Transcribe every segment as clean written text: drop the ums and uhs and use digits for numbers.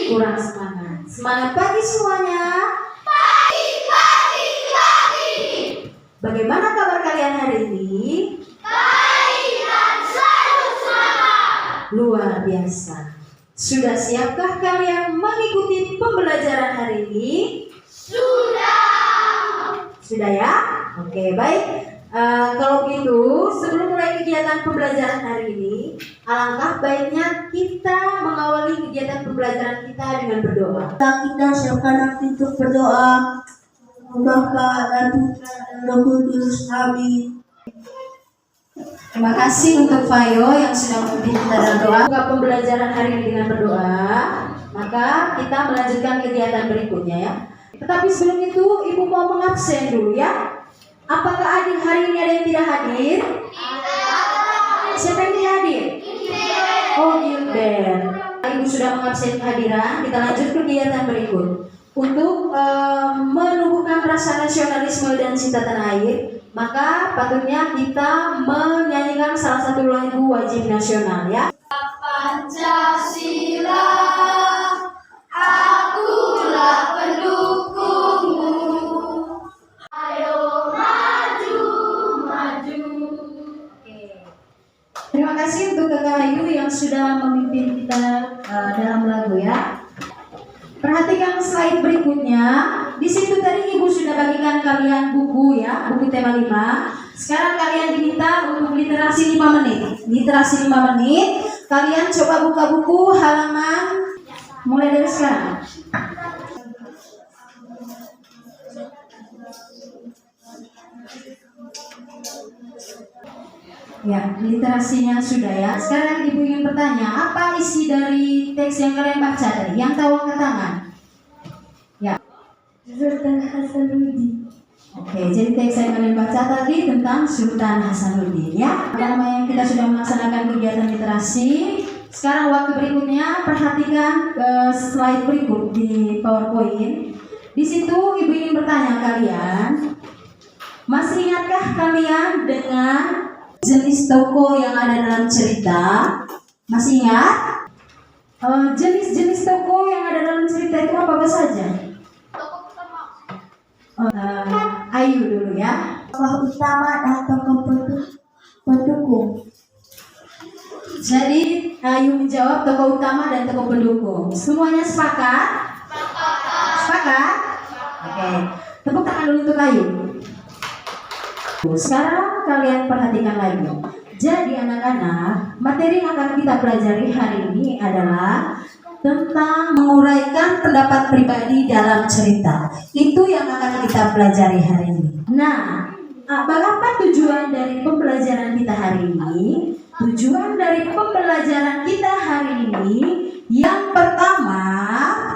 kurang semangat. Semangat pagi semuanya. Bagaimana kabar kalian hari ini? Baik dan selalu semangat. Luar biasa. Sudah siapkah kalian mengikuti pembelajaran hari ini? Sudah ya? Oke, baik. Kalau gitu, sebelum mulai kegiatan pembelajaran hari ini, alangkah baiknya kita mengawali kegiatan pembelajaran kita dengan berdoa. Kita siapkan hati untuk berdoa. Bapa dan Putra dan Roh Kudus. Amin. Terima kasih untuk Fayo yang sudah memimpin kita dalam doa. Buka pembelajaran hari ini dengan berdoa, maka kita melanjutkan kegiatan berikutnya ya. Tetapi sebelum itu, Ibu mau mengabsen dulu ya. Apakah adik hari ini ada yang tidak hadir? Siapa yang tidak hadir? Oh, Gilbert. Ibu sudah mengabsen kehadiran. Kita lanjut ke kegiatan berikut. Untuk menumbuhkan rasa nasionalisme dan cinta tanah air, maka patutnya kita menyanyikan salah satu lagu wajib nasional ya. Pancasila, akulah pendukungmu. Ayo maju, maju. Terima kasih untuk Kakak Ayu yang sudah memimpin kita dalam lagu ya. Perhatikan slide berikutnya. Di situ tadi Ibu sudah bagikan kalian buku ya, buku tema 5. Sekarang kalian diminta untuk literasi 5 menit. Literasi 5 menit. Kalian coba buka buku halaman mulai dari sekarang. Ya, literasinya sudah ya. Sekarang Ibu ingin bertanya, apa isi dari teks yang kalian baca tadi? Yang tahu angkat tangan. Ya. Sultan Hasanuddin. Oke, jadi teks yang kalian baca tadi tentang Sultan Hasanuddin ya. Nama yang kita sudah melaksanakan kegiatan literasi. Sekarang waktu berikutnya perhatikan slide berikut di PowerPoint. Di situ Ibu ingin bertanya kalian, masih ingatkah kalian dengan jenis toko yang ada dalam cerita? Masih ingat? Jenis-jenis toko yang ada dalam cerita itu apa saja? Ayu dulu ya. Tokoh utama dan tokoh pendukung. Jadi Ayu menjawab tokoh utama dan tokoh pendukung. Semuanya sepakat? Sepakat? Oke. Tepuk tangan dulu untuk Ayu. Sekarang kalian perhatikan lagi. Jadi anak-anak, materi yang akan kita pelajari hari ini adalah tentang menguraikan pendapat pribadi dalam cerita. Itu yang akan kita pelajari hari ini. Nah, apa tujuan dari pembelajaran kita hari ini? Tujuan dari pembelajaran kita hari ini yang pertama,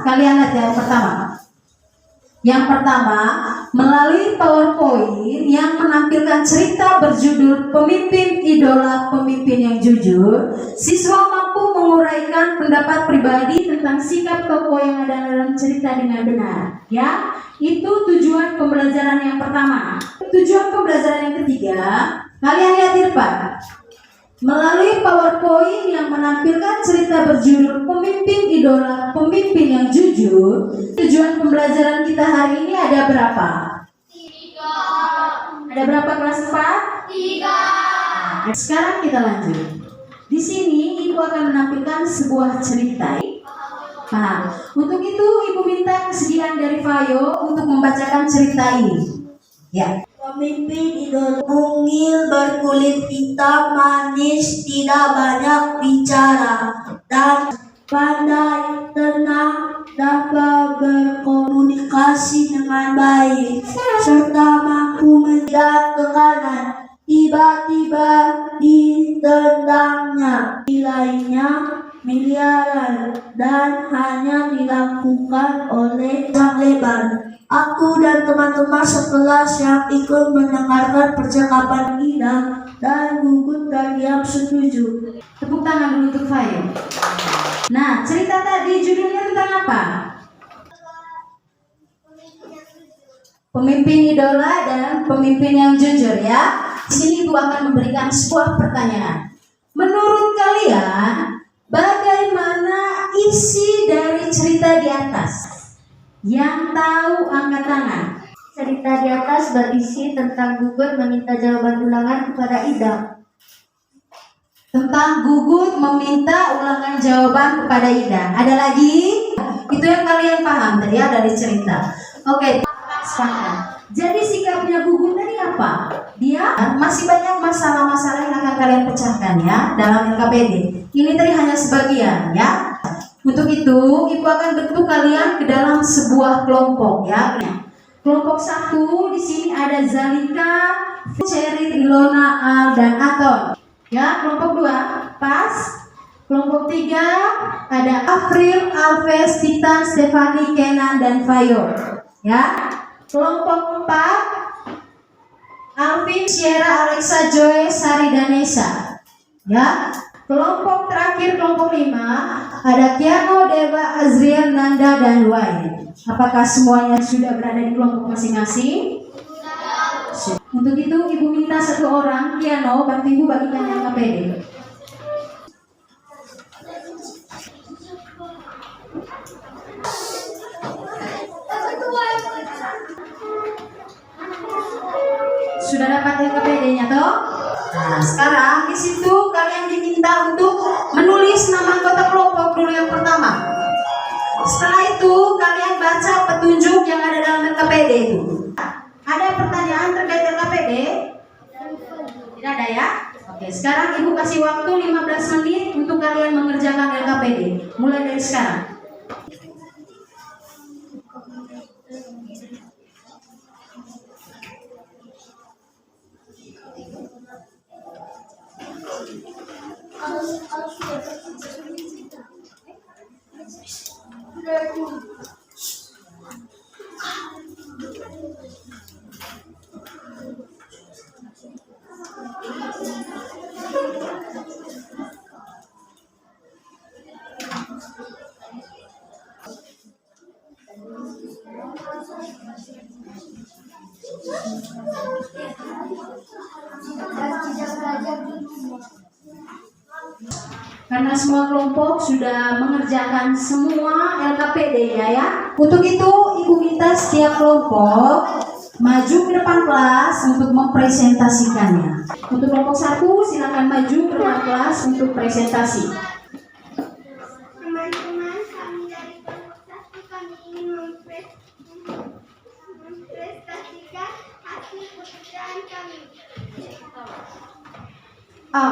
kalian lihat yang pertama. Yang pertama, melalui PowerPoint yang menampilkan cerita berjudul Pemimpin Idola Pemimpin yang Jujur, siswa mampu menguraikan pendapat pribadi tentang sikap tokoh yang ada dalam cerita dengan benar. Ya, itu tujuan pembelajaran yang pertama. Tujuan pembelajaran yang ketiga, kalian lihat di depan. Melalui PowerPoint yang menampilkan cerita berjudul Pemimpin Idola Pemimpin yang Jujur, tujuan pembelajaran kita hari ini ada berapa? 3. Ada berapa kelas 4? 3. Sekarang kita lanjut. Di sini Ibu akan menampilkan sebuah cerita. Nah, untuk itu Ibu minta kesediaan dari Fayo untuk membacakan cerita ini. Ya. Pemimpin idola mungil berkulit hitam manis, tidak banyak bicara dan pandai, tenang, dapat berkomunikasi dengan baik serta mampu mendarat ke kanan. Tiba-tiba ditendangnya nilainya miliaran dan hanya dilakukan oleh sang lebar. Aku dan teman-teman sekelas yang ikut mendengarkan percakapan Ida dan gugut terdiam setuju. Tepuk tangan dulu untuk Fayo. Nah, cerita tadi judulnya tentang apa? Pemimpin idola dan pemimpin yang jujur ya. Di sini Ibu akan memberikan sebuah pertanyaan. Menurut kalian, bagaimana isi dari cerita di atas? Yang tahu angkat tangan. Cerita di atas berisi tentang Gugut meminta jawaban ulangan kepada Ida. Tentang Gugut meminta ulangan jawaban kepada Ida. Ada lagi? Itu yang kalian paham tadi ya dari cerita. Oke, sepakat. Jadi sikapnya Gugut tadi apa? Dia masih banyak masalah-masalah yang akan kalian pecahkan ya dalam LKPD. Ini tadi hanya sebagian ya. Untuk itu, Ibu akan bentuk kalian ke dalam sebuah kelompok ya. Kelompok 1 di sini ada Zalika, Cherry, Ilona, Al, dan Aton. Ya, kelompok 2 Pas. Kelompok 3 ada Afril, Alves, Titan, Stefani, Kenan, dan Fayo. Ya. Kelompok 4 Alvin, Sierra, Alexa, Joy, Sari, dan Nesa. Ya. Kelompok terakhir, kelompok 5 ada Kiano, Deva, Azriel, Nanda, dan Wai. Apakah semuanya sudah berada di kelompok masing-masing? Untuk itu Ibu minta satu orang, Kiano, bantu Ibu bagikan yang KPD. Sudah dapat LKPD-nya toh? Nah, sekarang di situ kalian diminta untuk menulis nama anggota kelompok dulu yang pertama. Setelah itu kalian baca petunjuk yang ada dalam LKPD itu. Ada pertanyaan terkait LKPD? Tidak ada ya? Oke, sekarang Ibu kasih waktu 15 menit untuk kalian mengerjakan LKPD. Mulai dari sekarang. Karena semua kelompok sudah mengerjakan semua LKPD ya. Untuk itu Ibu minta setiap kelompok maju ke depan kelas untuk mempresentasikannya. Untuk kelompok 1 silakan maju ke depan kelas untuk presentasi. Teman-teman, kami dari kelompok 1 kami ingin mempresentasikan hasil pekerjaan kami. A.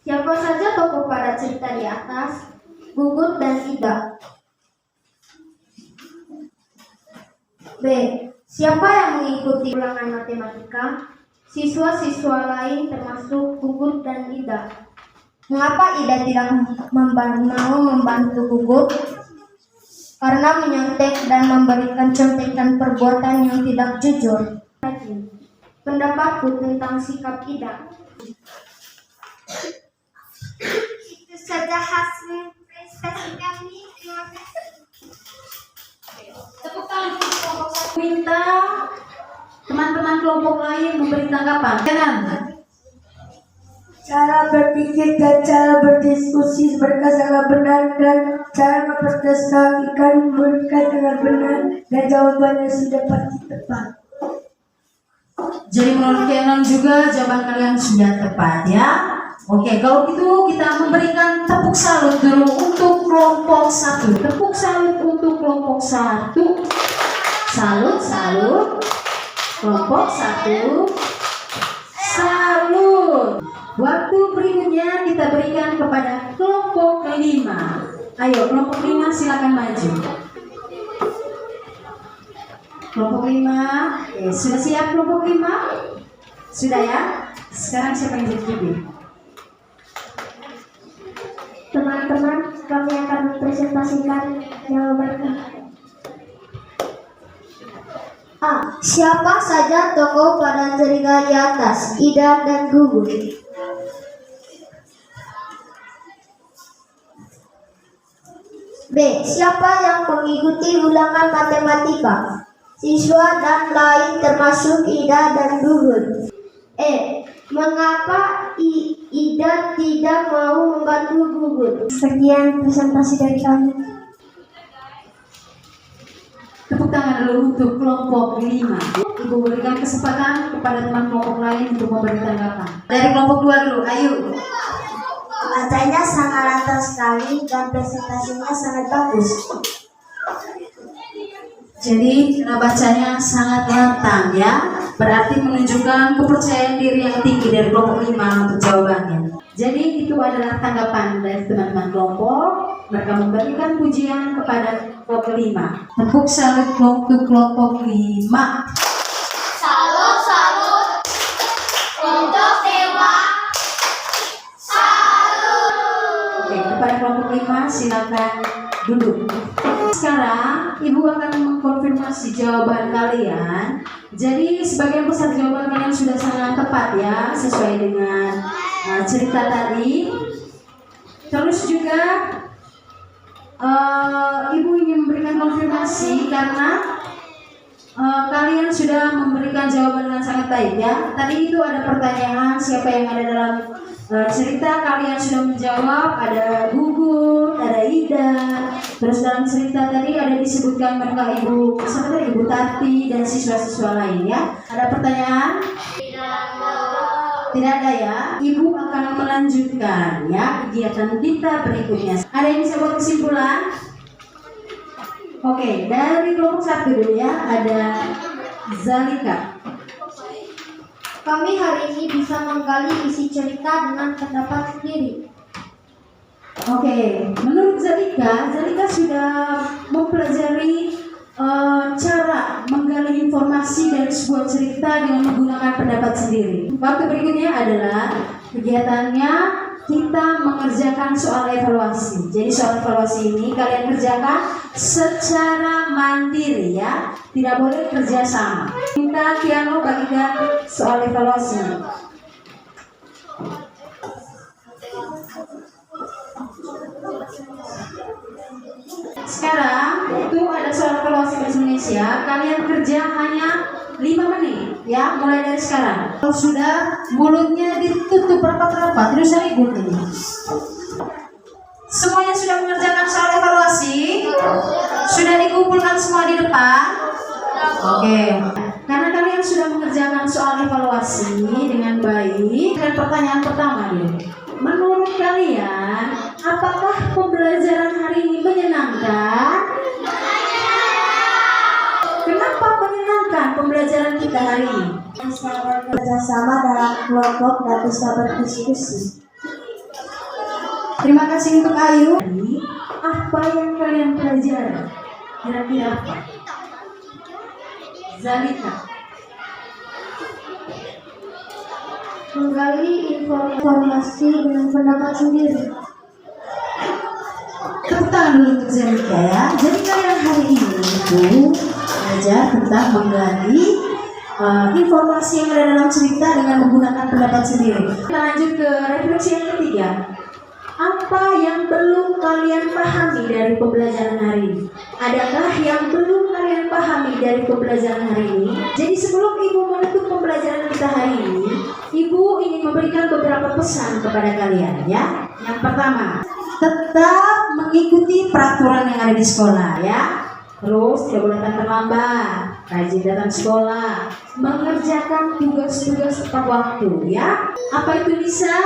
Siapa saja tokoh pada cerita di atas? Gugut dan Ida. B. Siapa yang mengikuti ulangan matematika? Siswa-siswa lain termasuk Gugut dan Ida. Mengapa Ida tidak mau membantu Gugut? Karena menyontek dan memberikan contekan perbuatan yang tidak jujur. Pendapatku tentang sikap Ida. Itu saja hasil prestasi kami. Terima kasih. Tepuk tangan untuk kelompok 1. Minta teman-teman kelompok lain memberi tanggapan. Kenan. Cara berpikir dan cara berdiskusi mereka sangat benar dan cara mempresentasikan mereka dengan benar dan jawabannya sudah pasti tepat. Jadi menurut Kenan juga jawaban kalian sudah tepat ya. Oke, kalau gitu kita memberikan tepuk salut dulu untuk kelompok 1. Tepuk salut untuk kelompok 1. Salut, salut. Kelompok 1. Salut. Waktu berikutnya kita berikan kepada kelompok 5. Ayo, kelompok 5 silakan maju. Kelompok 5. Sudah siap kelompok 5? Sudah ya? Sekarang siapa yang jadi? Teman-teman, kami akan mempresentasikan jawaban. A. Siapa saja tokoh pada cerita di atas? Ida dan Gugut. B. Siapa yang mengikuti ulangan matematika? Siswa dan lain termasuk Ida dan Gugut. E. Mengapa Ida tidak mau membantu Gugun. Sekian presentasi dari kami. Tepuk tangan dulu untuk kelompok 5. Ibu berikan kesempatan kepada teman kelompok lain untuk memberi tanggapan. Dari kelompok 2 dulu, ayo. Bacanya sangat lancar sekali dan presentasinya sangat bagus. Jadi bacanya sangat lantang ya, berarti menunjukkan kepercayaan diri yang tinggi dari kelompok 5 untuk jawabannya. Jadi itu adalah tanggapan dari teman-teman kelompok. Mereka memberikan pujian kepada kelompok 5. Tepuk salut untuk kelompok 5. Salut, salut untuk dewa. Oke, kepada kelompok 5 silakan duduk. Sekarang Ibu akan mengkonfirmasi jawaban kalian. Jadi sebagian besar jawaban kalian sudah sangat tepat ya, sesuai dengan cerita tadi. Terus juga Ibu ingin memberikan konfirmasi karena kalian sudah memberikan jawaban dengan sangat baik ya. Tadi itu ada pertanyaan siapa yang ada dalam cerita, kalian sudah menjawab. Ada Gugun, ada Ida. Terus dalam cerita tadi ada disebutkan mereka Ibu Tati dan siswa-siswa lain ya. Ada pertanyaan? Tidak ada ya. Ibu akan melanjutkan ya kegiatan kita berikutnya. Ada yang bisa buat kesimpulan? Oke, dari kelompok 1 dulu ya. Ada Zalika. Kami hari ini bisa menggali isi cerita dengan pendapat sendiri. Oke, menurut Zalika sudah mempelajari cara menggali informasi dari sebuah cerita dengan menggunakan pendapat sendiri. Waktu berikutnya adalah kegiatannya kita mengerjakan soal evaluasi. Jadi soal evaluasi ini kalian kerjakan secara mandiri ya, tidak boleh kerja sama. Kita Kiano bagikan soal evaluasi. Sekarang itu ada soal evaluasi bahasa Indonesia. Kalian kerja hanya 5 menit ya, mulai dari sekarang. Kalau sudah mulutnya ditutup rapat-rapat, terus saya ikut ini. Semuanya sudah mengerjakan soal evaluasi? Sudah dikumpulkan semua di depan? Oke. Karena kalian sudah mengerjakan soal evaluasi dengan baik, dan pertanyaan pertama nih. Menurut kalian, apakah pembelajaran hari ini menyenangkan? Kenapa menyenangkan pembelajaran kita hari ini? Bisa bekerja sama dalam kelompok dan bisa berdiskusi. Terima kasih untuk Ayu. Apa yang kalian pelajari? Kira-kira apa? Zalika. Menggali informasi dengan pendapat sendiri. Tepuk tangan dulu untuk Zalika ya. Jadi kalian hari ini itu belajar tentang menggali informasi yang ada dalam cerita dengan menggunakan pendapat sendiri. Kita lanjut ke refleksi yang ketiga. Apa yang belum kalian pahami dari pembelajaran hari ini? Adakah yang belum kalian pahami dari pembelajaran hari ini? Jadi sebelum Ibu menutup pembelajaran kita hari ini, Ibu ingin memberikan beberapa pesan kepada kalian ya. Yang pertama, tetap mengikuti peraturan yang ada di sekolah ya. Terus tidak boleh datang terlambat, rajin datang sekolah, mengerjakan tugas-tugas tepat waktu ya. Apa itu bisa?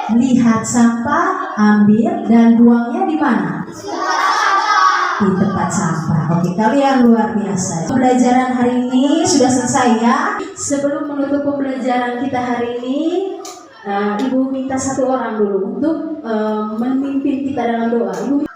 Lihat sampah, ambil dan buangnya di mana? Di tempat sampah. Oke, kalian luar biasa. Pembelajaran hari ini sudah selesai ya. Sebelum menutup pembelajaran kita hari ini, Ibu minta satu orang dulu untuk memimpin kita dalam doa. Ibu